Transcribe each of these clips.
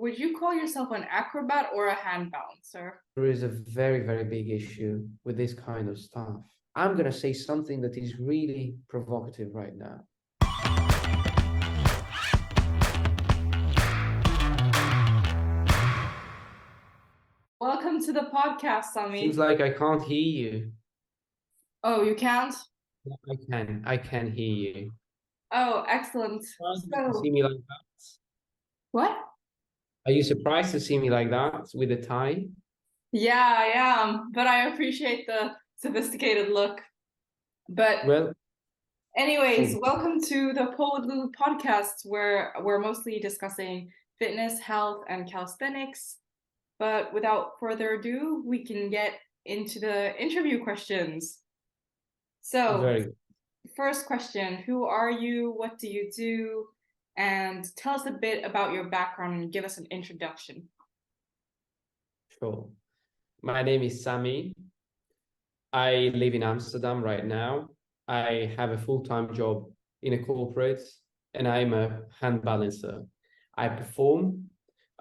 would you call yourself an acrobat or a hand balancer? There is a very, very big issue with this kind of stuff. I'm going to say something that is really provocative right now. Welcome to the podcast, Sami. Seems like I can't hear you. Oh, you can't? I can hear you. Oh, excellent. You So, see me like that? what? Are you surprised to see me like that with a tie? Yeah, I am, but I appreciate the sophisticated look. But Well, anyways, oh, welcome to the Pull with Lulu podcast, where we're mostly discussing fitness, health, and calisthenics. But without further ado, we can get into the interview questions. So, very good. first question, who are you? What do you do? And tell us a bit about your background and give us an introduction. Sure. My name is Sami. I live in Amsterdam right now. I have a full-time job in a corporate and I'm a hand balancer. I perform,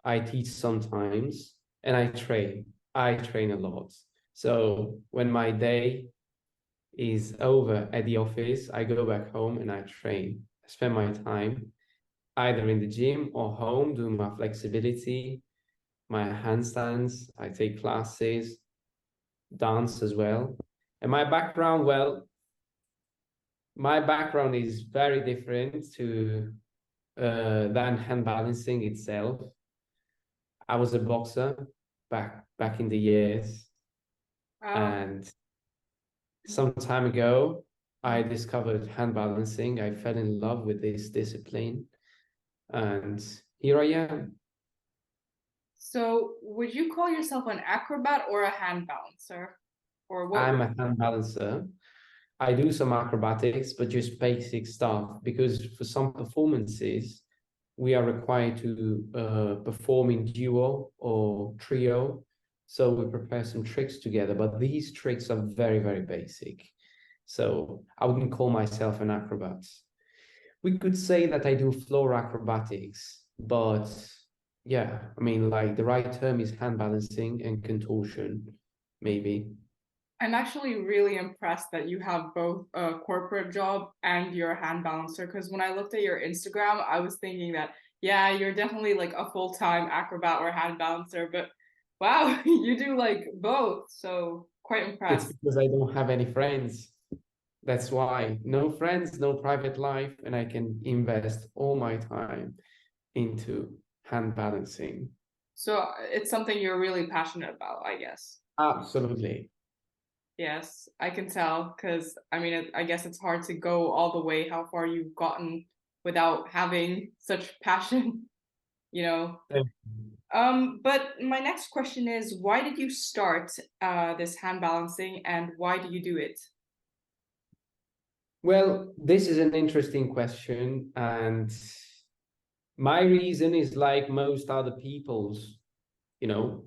I teach sometimes, and I train. I train a lot. So when my day is over at the office, I go back home and I train. I spend my time either in the gym or home doing my flexibility, my handstands. I take classes, dance as well. And my background, well, my background is very different to than hand balancing itself. I was a boxer back in the years, and some time ago, I discovered hand balancing. I fell in love with this discipline, and here I am. So, would you call yourself an acrobat or a hand balancer? Or what? I'm a hand balancer. I do some acrobatics, but just basic stuff because for some performances, we are required to perform in duo or trio. So we prepare some tricks together, but these tricks are very, very basic. So I wouldn't call myself an acrobat. We could say that I do floor acrobatics, but yeah, I mean, like the right term is hand balancing and contortion, maybe. I'm actually really impressed that you have both a corporate job and you're a hand balancer. Because when I looked at your Instagram, I was thinking that, yeah, you're definitely like a full-time acrobat or hand balancer. But wow, you do like both. So quite It's impressed. because I don't have any friends. That's why. No friends, no private life, and I can invest all my time into hand balancing. So it's something you're really passionate about, I guess. Absolutely. Yes, I can tell. Because I mean, I guess it's hard to go all the way how far you've gotten without having such passion, you know. But my next question is, why did you start this hand balancing and why do you do it? Well, this is an interesting question, and my reason is like most other people's, you know,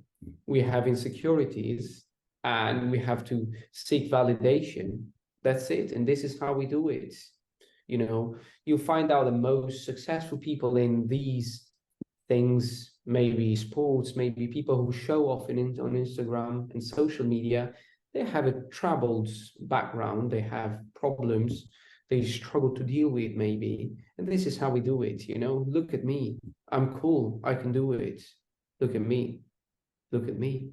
we have insecurities and we have to seek validation. That's it. And this is how we do it. You know, you find out the most successful people in these things, maybe sports, maybe people who show off on Instagram and social media, they have a troubled background, they have problems, they struggle to deal with maybe. And this is how we do it, you know. Look at me. I'm cool. I can do it. Look at me. Look at me.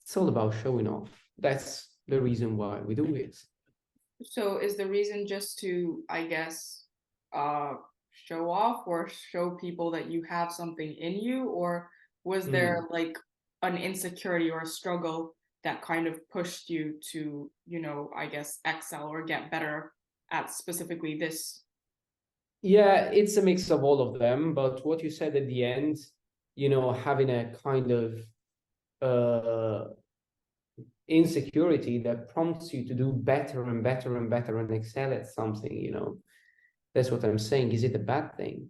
It's all about showing off. That's the reason why we do it. So is the reason just to, I guess, uh, show off or show people that you have something in you, or was Mm. there like an insecurity or a struggle that kind of pushed you to, I guess, excel or get better at specifically this? Yeah, it's a mix of all of them. But what you said at the end, you know, having a kind of uh, insecurity that prompts you to do better and better and better and excel at something, you know, that's what I'm saying. Is it a bad thing?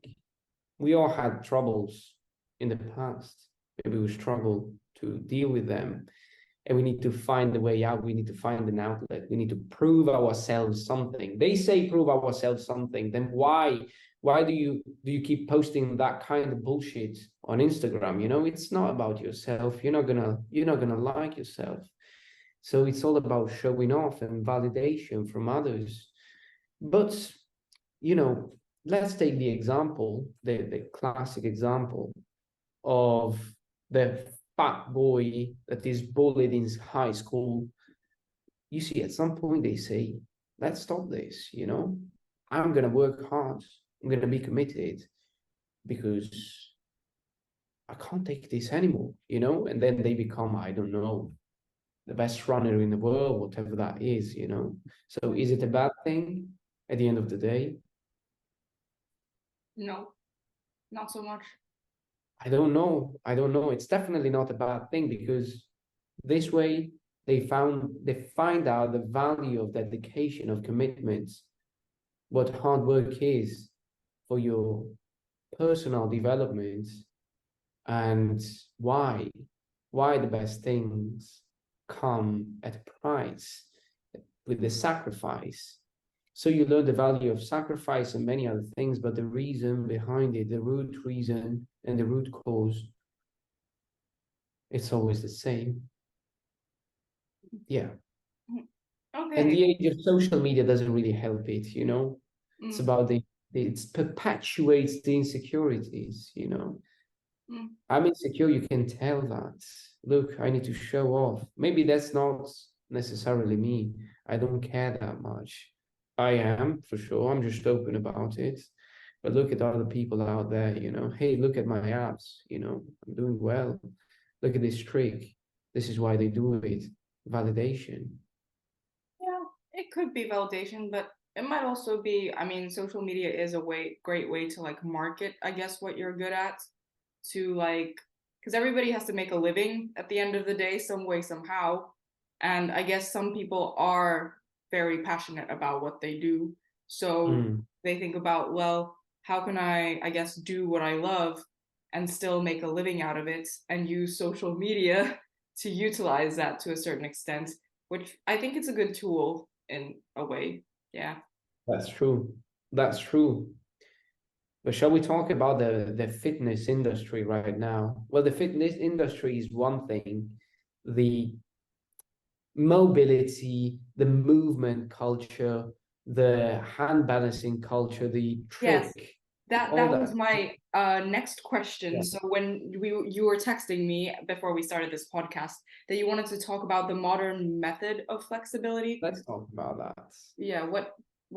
We all had troubles in the past. Maybe we struggle to deal with them. And we need to find the way out. We need to find an outlet. We need to prove ourselves something. They say prove ourselves something. Then why Why do you keep posting that kind of bullshit on Instagram? It's not about yourself. You're not gonna like yourself. So it's all about showing off and validation from others. But you know, let's take the example, the classic example of the fat boy that is bullied in high school. You see, at some point they say, let's stop this. I'm gonna work hard, I'm gonna be committed because I can't take this anymore. And then they become, I don't know, the best runner in the world, whatever that is. So is it a bad thing at the end of the day? No, not so much. I don't know. I don't know. It's definitely not a bad thing because this way they find out the value of dedication, of commitments, what hard work is for your personal development, and why the best things come at a price with the sacrifice. So you learn the value of sacrifice and many other things, but the reason behind it, the root reason and the root cause, it's always the same. Yeah. And Okay. the age of social media doesn't really help it. It's Mm, about it perpetuates the insecurities. mm. I'm insecure, you can tell that. Look, I need to show off. Maybe that's not necessarily me. I don't care that much. I am, for sure. I'm just open about it. But look at other people out there. Hey, look at my abs. I'm doing well. Look at this trick. This is why they do it. Validation. Yeah, it could be validation, but it might also be, I mean, social media is a great way to like market, I guess, what you're good at, to like, because everybody has to make a living at the end of the day, some way, somehow. And I guess some people are very passionate about what they do. So Mm. they think about, well, how can I guess, do what I love and still make a living out of it and use social media to utilize that to a certain extent, which I think it's a good tool in a way. Yeah. That's true. That's true. But shall we talk about the fitness industry right now? Well, the fitness industry is one thing. The mobility, the movement culture, the hand balancing culture, the Yes. trick, That all that that. was my next question. Yeah, So when you were texting me before we started this podcast that you wanted to talk about the modern method of flexibility. let's talk about that. Yeah, what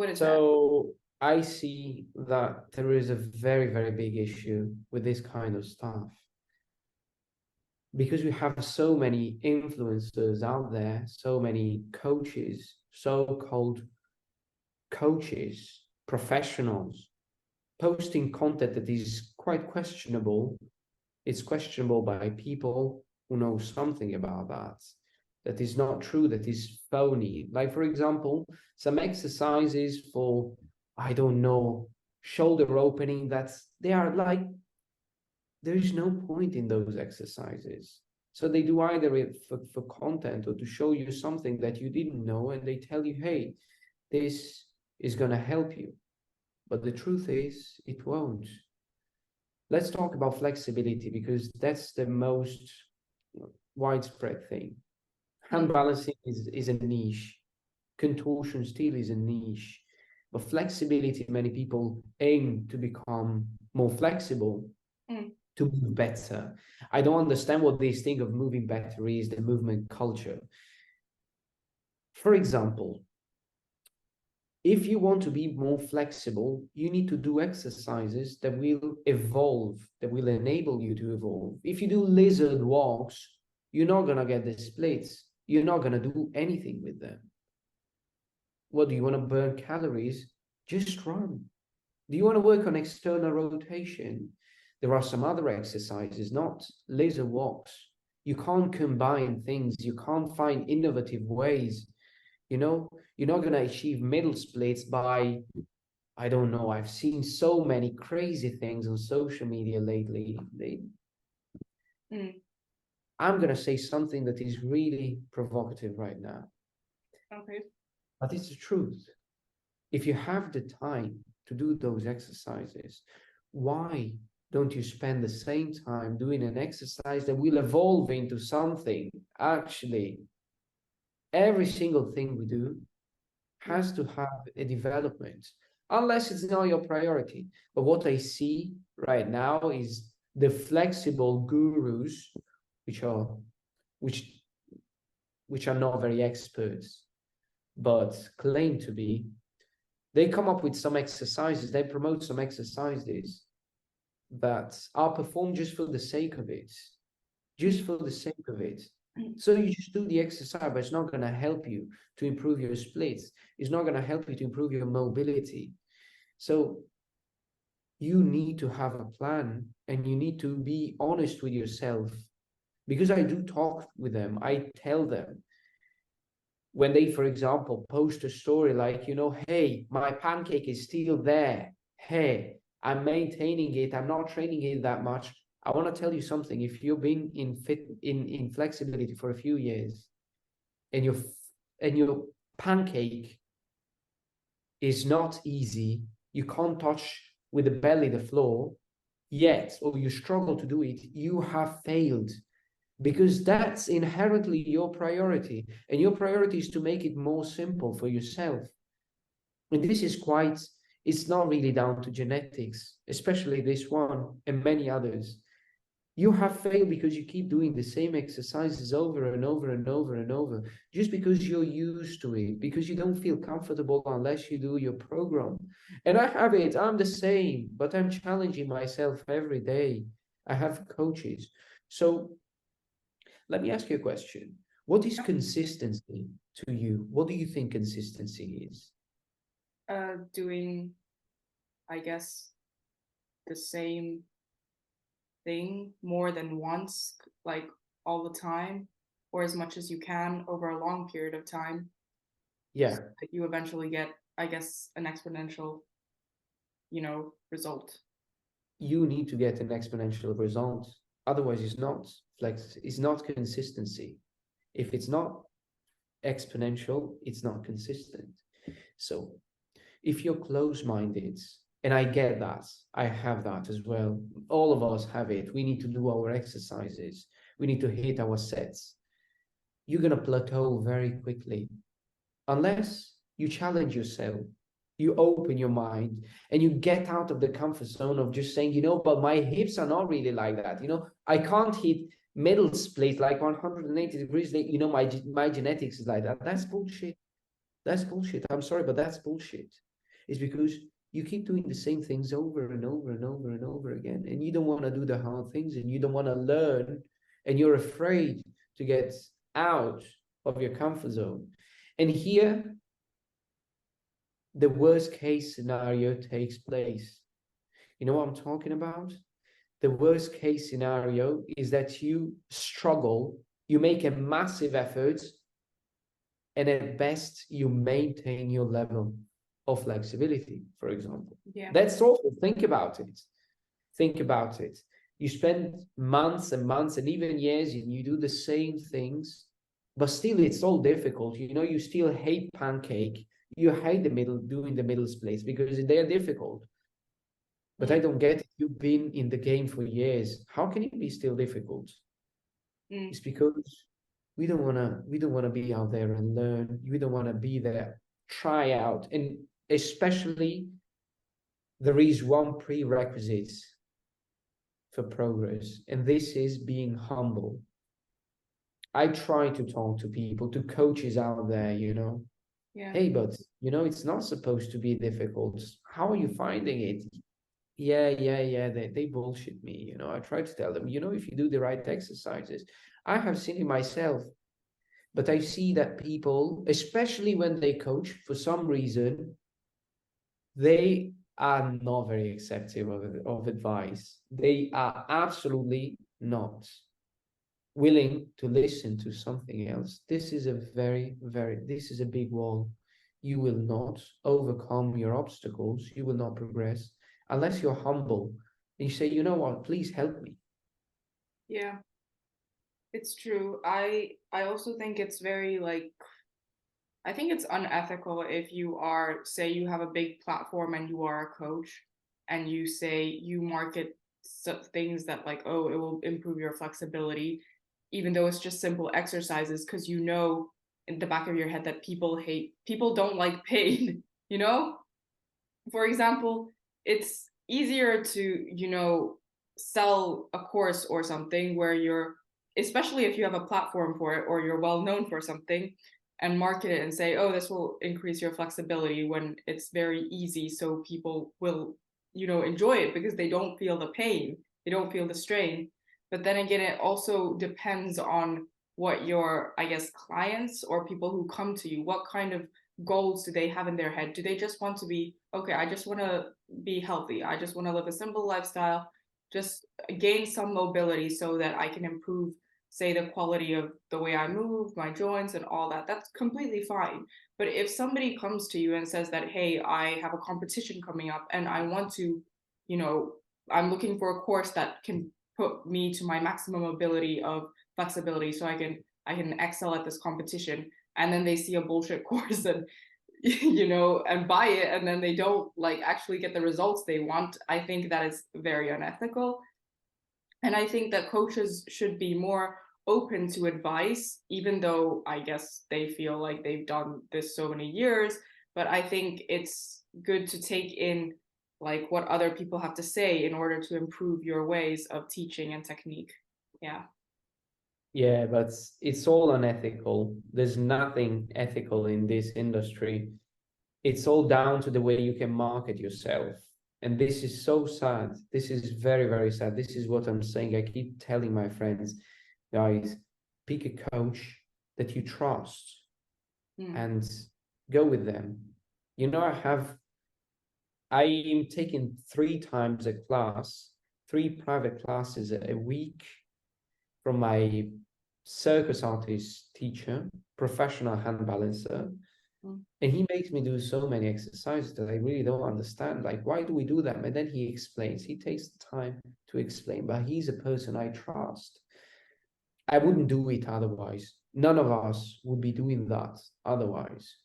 is that? So I see that there is a very, very big issue with this kind of stuff because we have so many influencers out there, so many coaches, so-called coaches, professionals, posting content that is quite questionable. It's questionable by people who know something about that. That is not true, that is phony. Like, for example, some exercises for, I don't know, shoulder opening, they are like, there is no point in those exercises. So they do either it for content or to show you something that you didn't know, and they tell you, hey, this is going to help you. But the truth is, it won't. Let's talk about flexibility because that's the most widespread thing. Hand Mm, balancing is a niche. Contortion still is a niche. But flexibility, many people aim to become more flexible, mm, to move better. I don't understand what they think of moving better is the movement culture. For example, if you want to be more flexible, you need to do exercises that will evolve, that will enable you to evolve. If you do lizard walks, you're not going to get the splits. You're not going to do anything with them. What do you want to burn calories? Just run. Do you want to work on external rotation? There are some other exercises, not laser walks. You can't combine things. You can't find innovative ways. You're not going to achieve middle splits by, I don't know. I've seen so many crazy things on social media lately. mm. I'm going to say something that is really provocative right now, Okay. but it's the truth. If you have the time, to do those exercises. Why don't you spend the same time doing an exercise that will evolve into something? Actually, every single thing we do Yeah. has to have a development, unless it's not your priority. But what I see right now is the flexible gurus, which are which which are not very experts, but claim to be. They come up with some exercises, they promote some exercises that are performed just for the sake of it, just Mm. for the sake of it. So you just do the exercise, but it's not going to help you to improve your splits. It's not going to help you to improve your mobility. So you need to have a plan and you need to be honest with yourself. Because I do talk with them, I tell them when they, for example, post a story like, hey, my pancake is still there. Hey, I'm maintaining it. I'm not training it that much. I want to tell you something. If you've been in flexibility for a few years and your pancake is not easy, you can't touch with the belly the floor yet, or you struggle to do it, you have failed because that's inherently your priority. And your priority is to make it more simple for yourself. And this is it's not really down to genetics, especially this one and many others. You have failed because you keep doing the same exercises over and over and over and over, just because you're used to it, because you don't feel comfortable unless you do your program. And I have it, I'm the same, but I'm challenging myself every day. I have coaches. So let me ask you a question. What is consistency to you? What do you think consistency is? Doing, I guess, the same thing more than once, like all the time, or as much as you can over a long period of time, so Yeah, that you eventually get, I guess, an exponential, result. you need to get an exponential result. Otherwise, it's not consistency. If it's not exponential, it's not consistent. So if you're close-minded, and I get that, I have that as well. All of us have it. We need to do our exercises. We need to hit our sets. You're going to plateau very quickly unless you challenge yourself, you open your mind and you get out of the comfort zone of just saying, but my hips are not really like that. I can't hit middle split like 180 degrees. My genetics is like that. That's bullshit. That's bullshit. I'm sorry, but that's bullshit. It's because you keep doing the same things over and over and over and over again. And you don't want to do the hard things and you don't want to learn and you're afraid to get out of your comfort zone. And here, the worst case scenario takes place. You know what I'm talking about? The worst case scenario is that you struggle, you make a massive effort, and at best, you maintain your level of flexibility, for example. Yeah. That's awful. Think about it. Think about it. You spend months and months and even years and you do the same things, but still it's so difficult. You still hate pancake. You hate doing the middle splits because they're difficult. But I Mm. don't get it. You've been in the game for years. How can it be still difficult? Mm. It's because we don't wanna be out there and learn. We don't want to be there, try out. And especially there is one prerequisite for progress, and this is being humble. I try to talk to people, to coaches out there. Yeah. Hey, but it's not supposed to be difficult. How are you finding it? Yeah, yeah, yeah. They bullshit me. I try to tell them, if you do the right exercises, I have seen it myself. But I see that people, especially when they coach, for some reason, they are not very accepting of advice. They are absolutely not willing to listen to something else. This is a this is a big wall. You will not overcome your obstacles. You will not progress unless you're humble and you say, you know what, please help me. Yeah. It's true. I also think it's very like I think it's unethical if you are, say, you have a big platform and you are a coach, and you say you market things that like, oh, it will improve your flexibility, even though it's just simple exercises, because you know in the back of your head that people don't like pain, you know? For example, it's easier to, sell a course or something where you're, especially if you have a platform for it or you're well known for something, and market it and say, oh, this will increase your flexibility, when it's very easy. So people will, enjoy it because they don't feel the pain, they don't feel the strain. But then again, it also depends on what your, I guess, clients or people who come to you, what kind of goals do they have in their head? Do they just want to be, okay, I just want to be healthy, I just want to live a simple lifestyle, just gain some mobility so that I can improve, say, the quality of the way I move, my joints and all that? That's completely fine. But if somebody comes to you and says that, hey, I have a competition coming up and I want to, you know, I'm looking for a course that can put me to my maximum ability of flexibility so I can excel at this competition, and then they see a bullshit course and and buy it, and then they don't like actually get the results they want, I think that is very unethical. And I think that coaches should be more open to advice, even though I guess they feel like they've done this so many years. But I think it's good to take in like what other people have to say in order to improve your ways of teaching and technique. Yeah. Yeah, but it's all unethical. There's nothing ethical in this industry. It's all down to the way you can market yourself. And this is so sad. This is very, very sad. This is what I'm saying. I keep telling my friends, guys, pick a coach that you trust Mm. and go with them. You know, I am taking 3 times a class, 3 private classes a week from my circus artist teacher, professional hand balancer. Mm. And he makes me do so many exercises that I really don't understand. Like, why do we do them? And then he explains, he takes the time to explain, but he's a person I trust. I wouldn't do it otherwise. None of us would be doing that otherwise.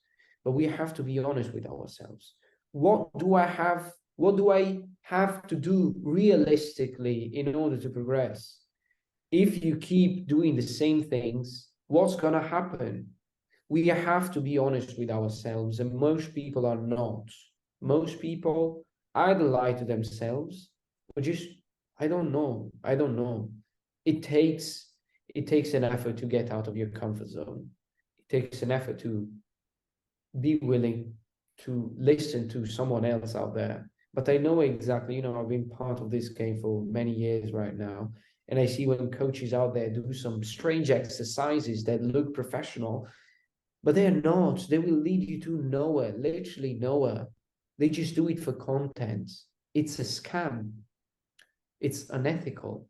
But we have to be honest with ourselves. What do I have to do realistically in order to progress? If you keep doing the same things, what's going to happen? We have to be honest with ourselves, and most people are not. Most people either lie to themselves or just, I don't know. I don't know. It takes it takes an effort to get out of your comfort zone. It takes an effort to be willing to listen to someone else out there. But I know exactly, I've been part of this game for many years right now. And I see when coaches out there do some strange exercises that look professional, but they're not. They will lead you to nowhere, literally nowhere. They just do it for content. It's a scam. It's unethical.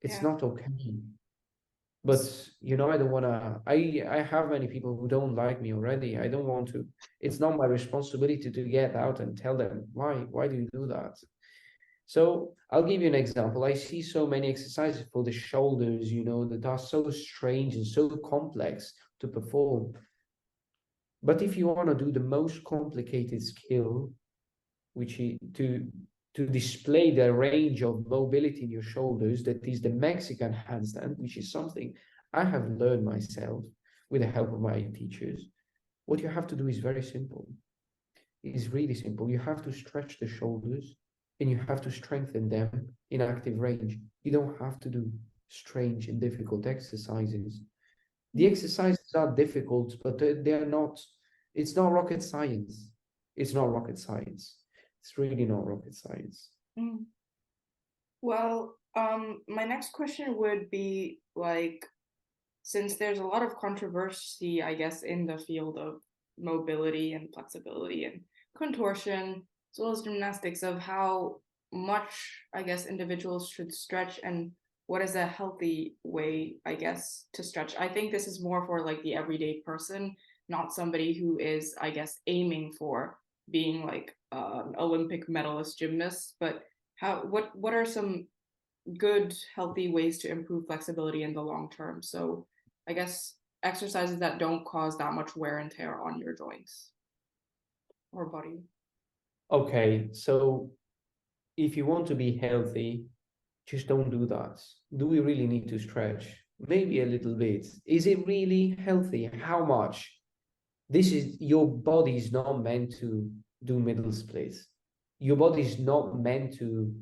It's Yeah. not okay. But I don't want to. I have many people who don't like me already. I don't want to. It's not my responsibility to get out and tell them why do you do that. So I'll give you an example. I see so many exercises for the shoulders, that are so strange and so complex to perform. But if you want to do the most complicated skill, which is to display the range of mobility in your shoulders, that is the Mexican handstand, which is something I have learned myself with the help of my teachers. What you have to do is very simple. It is really simple. You have to stretch the shoulders and you have to strengthen them in active range. You don't have to do strange and difficult exercises. The Mm. exercises are difficult, but they are not, it's not rocket science. It's not rocket science. It's really not rocket science. Mm. Well, my next question would be like, since there's a lot of controversy, I guess, in the field of mobility and flexibility and contortion, as well as gymnastics, of how much, I guess, individuals should stretch and what is a healthy way, I guess, to stretch. I think this is more for like the everyday person, not somebody who is, I guess, aiming for being like an Olympic medalist gymnast. But what are some good, healthy ways to improve flexibility in the long term? So I guess exercises that don't cause that much wear and tear on your joints or body. Okay, so if you want to be healthy, just don't do that. Do we really need to stretch? Maybe a little bit. Is it really healthy? How much? This is your body is not meant to do middle splits. Your body is not meant to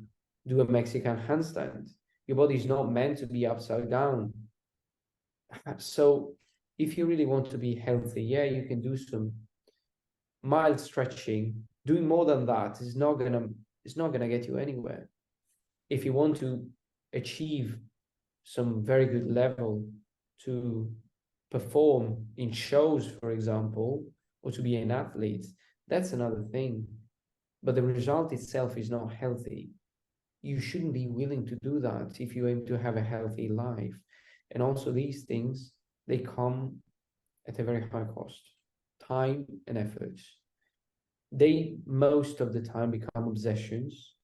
do a Mexican handstand. Your body is not meant to be upside down. So if you really want to be healthy, yeah, you can do some mild stretching. Doing more than that is not gonna get you anywhere. If you want to achieve some very good level to perform in shows, for example, or to be an athlete, that's another thing. But the result itself is not healthy. You shouldn't be willing to do that if you aim to have a healthy life. And also these things, they come at a very high cost, time and efforts. They most of the time become obsessions,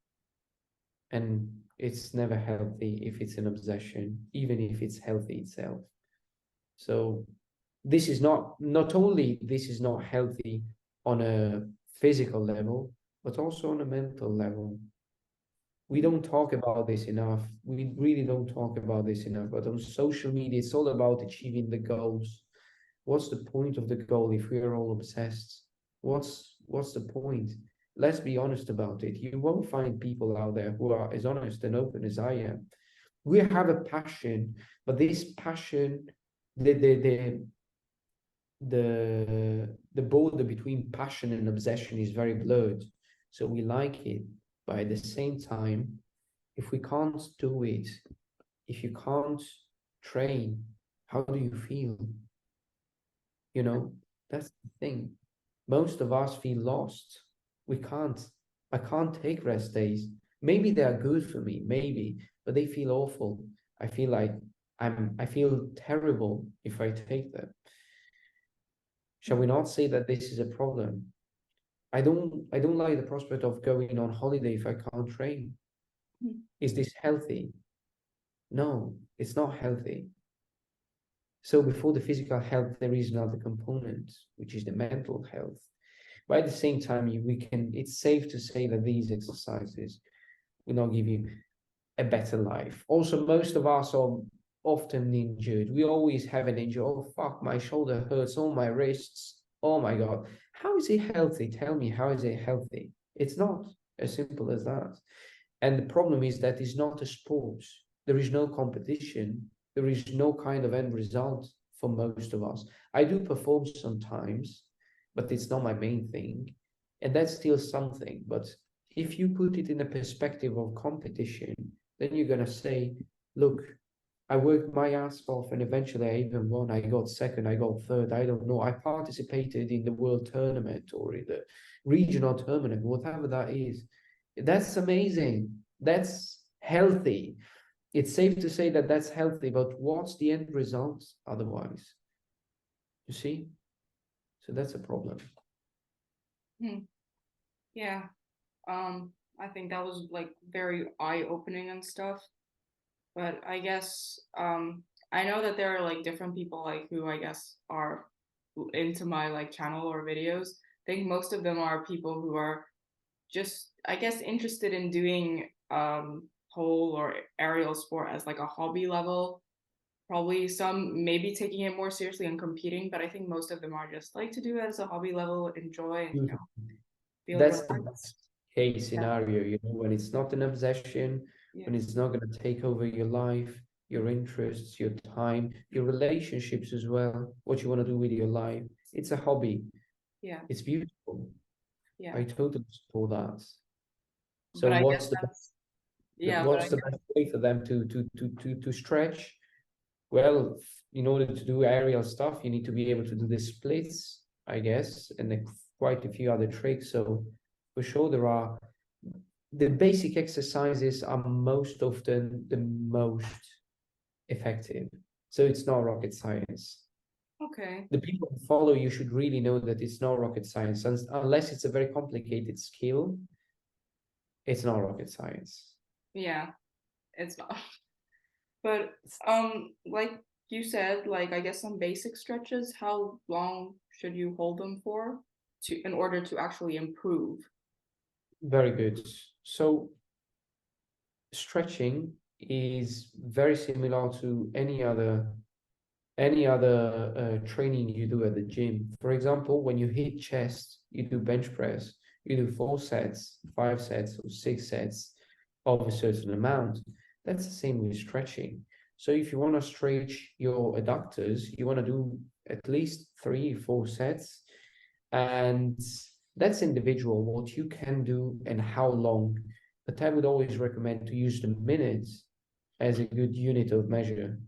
and it's never healthy if it's an obsession, even if it's healthy itself. So this is not only this is not healthy on a physical level, but also on a mental level. We don't talk about this enough. We really don't talk about this enough. But on social media, it's all about achieving the goals. What's the point of the goal if we are all obsessed? What's the point? Let's be honest about it. You won't find people out there who are as honest and open as I am. We have a passion, but this passion, the border between passion and obsession is very blurred. So we like it, but at the same time, if we can't do it, if you can't train, how do you feel? You know, that's the thing. Most of us feel lost. I can't take rest days. Maybe they are good for me, maybe, but they feel awful. I feel like I feel terrible if I take them. Shall we not say that this is a problem? I don't like the prospect of going on holiday if I can't train. Is this healthy? No, it's not healthy. So before the physical health, there is another component, which is the mental health. But at the same time, it's safe to say that these exercises will not give you a better life. Also, most of us are often injured. We always have an injury. Oh, fuck, my shoulder hurts. Oh, my wrists. Oh, my God. How is it healthy? Tell me, how is it healthy? It's not as simple as that. And the problem is that it's not a sport. There is no competition. There is no kind of end result for most of us. I do perform sometimes, but it's not my main thing. And that's still something. But if you put it in a perspective of competition, then you're going to say, look, I worked my ass off and eventually I even won. I got second, I got third. I don't know. I participated in the world tournament or in the regional tournament, whatever that is. That's amazing. That's healthy. It's safe to say that that's healthy, but what's the end result otherwise? You see? So that's a problem. Yeah. I think that was like very eye-opening and stuff. But I guess I know that there are like different people like who I guess are into my like channel or videos. I think most of them are people who are just I guess interested in doing pole or aerial sport as like a hobby level. Probably some maybe taking it more seriously and competing, but I think most of them are just like to do it as a hobby level, enjoy and feel That's the relaxed. best case scenario, when it's not an obsession, Yeah. when it's not going to take over your life, your interests, your time, your relationships as well, what you want to do with your life. It's a hobby. Yeah. It's beautiful. Yeah. I totally support that. So But I guess that's yeah, but I what's the best way for them to stretch? Well, in order to do aerial stuff, you need to be able to do the splits, I guess, and quite a few other tricks. So for sure, the basic exercises are most often the most effective. So it's not rocket science. okay. The people who follow you should really know that it's not rocket science, unless it's a very complicated skill. It's not rocket science. Yeah, it's not. But like you said like I guess some basic stretches. How long should you hold them for in order to actually improve? Very good. So stretching is very similar to any other training you do at the gym. For example, when you hit chest, you do bench press, you do 4 sets, 5 sets, or 6 sets of a certain amount. That's the same with stretching. So if you want to stretch your adductors, you want to do at least 3 or 4 sets, and that's individual what you can do and how long. But I would always recommend to use the minutes as a good unit of measure,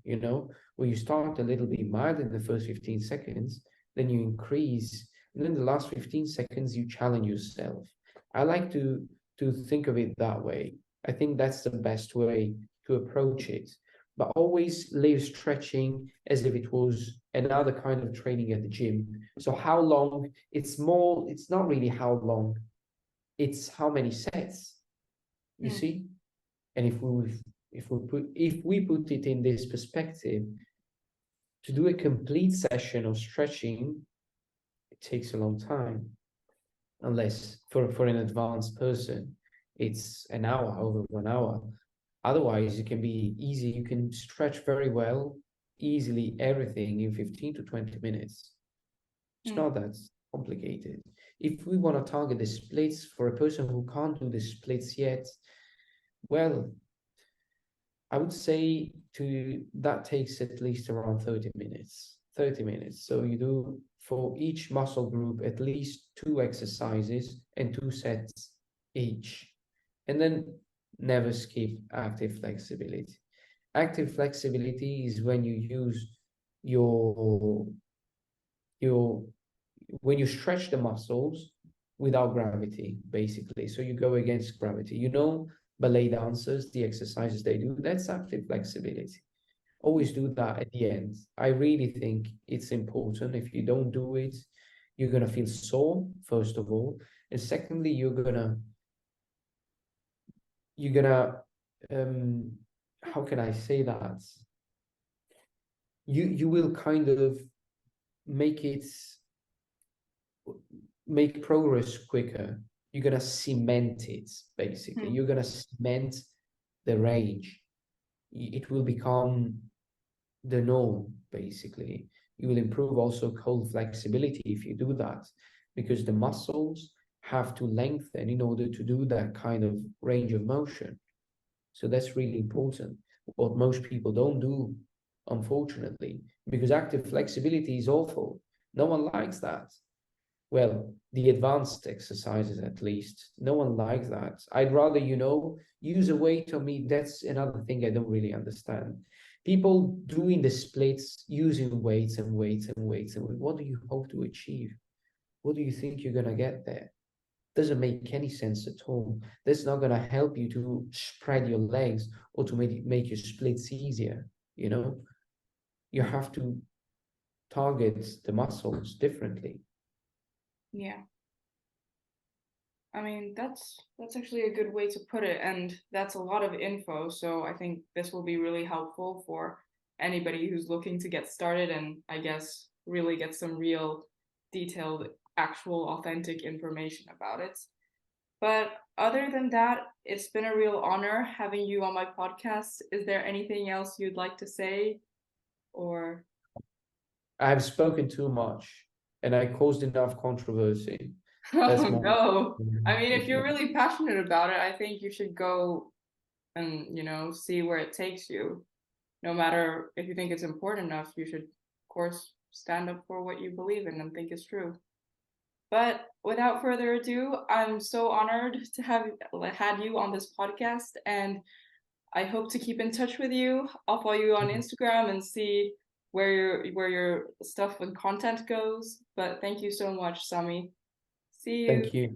where you start a little bit mild in the first 15 seconds, then you increase, and then the last 15 seconds you challenge yourself. I like to think of it that way. I think that's the best way to approach it. But always leave stretching as if it was another kind of training at the gym. So how long? It's not really how long, it's how many sets, you Hmm. see? And if we put it in this perspective, to do a complete session of stretching, it takes a long time. Unless for an advanced person, it's an hour, over 1 hour. Otherwise, it can be easy. You can stretch very well, easily everything in 15 to 20 minutes. It's Hmm. not that complicated. If we want to target the splits for a person who can't do the splits yet, well, I would say to that takes at least around 30 minutes. 30 minutes. So you do for each muscle group at least 2 exercises and 2 sets each. And then never skip active flexibility. Active flexibility is when you use your your when you stretch the muscles without gravity, basically. So you go against gravity. Ballet dancers, the exercises they do, that's active flexibility. Always do that at the end. I really think it's important. If you don't do it, you're gonna feel sore, first of all. And secondly, you're gonna how can I say that? You will kind of make it make progress quicker. You're gonna cement it, basically. Hmm. You're gonna cement the range. It will become the norm, basically. You will improve also cold flexibility if you do that, because the muscles have to lengthen in order to do that kind of range of motion. So that's really important. What most people don't do, unfortunately, because active flexibility is awful. No one likes that. Well, the advanced exercises at least. No one likes that. I'd rather, use a weight on me. That's another thing I don't really understand. People doing the splits using weights and weights and weights and what do you hope to achieve? What do you think you're gonna get there? Doesn't make any sense at all. That's not gonna help you to spread your legs or to make your splits easier, you know? You have to target the muscles differently. Yeah. I mean, that's actually a good way to put it, and that's a lot of info. So I think this will be really helpful for anybody who's looking to get started and I guess really get some real detailed, actual, authentic information about it. But other than that, it's been a real honor having you on my podcast. Is there anything else you'd like to say or I've spoken too much and I caused enough controversy. That's Oh my no. I mean, if you're really passionate about it, I think you should go and, see where it takes you. No matter if you think it's important enough, you should, of course, stand up for what you believe in and think is true. But without further ado, I'm so honored to have had you on this podcast, and I hope to keep in touch with you. I'll follow you on Instagram and see where your stuff and content goes. But thank you so much, Sami. See you. Thank you.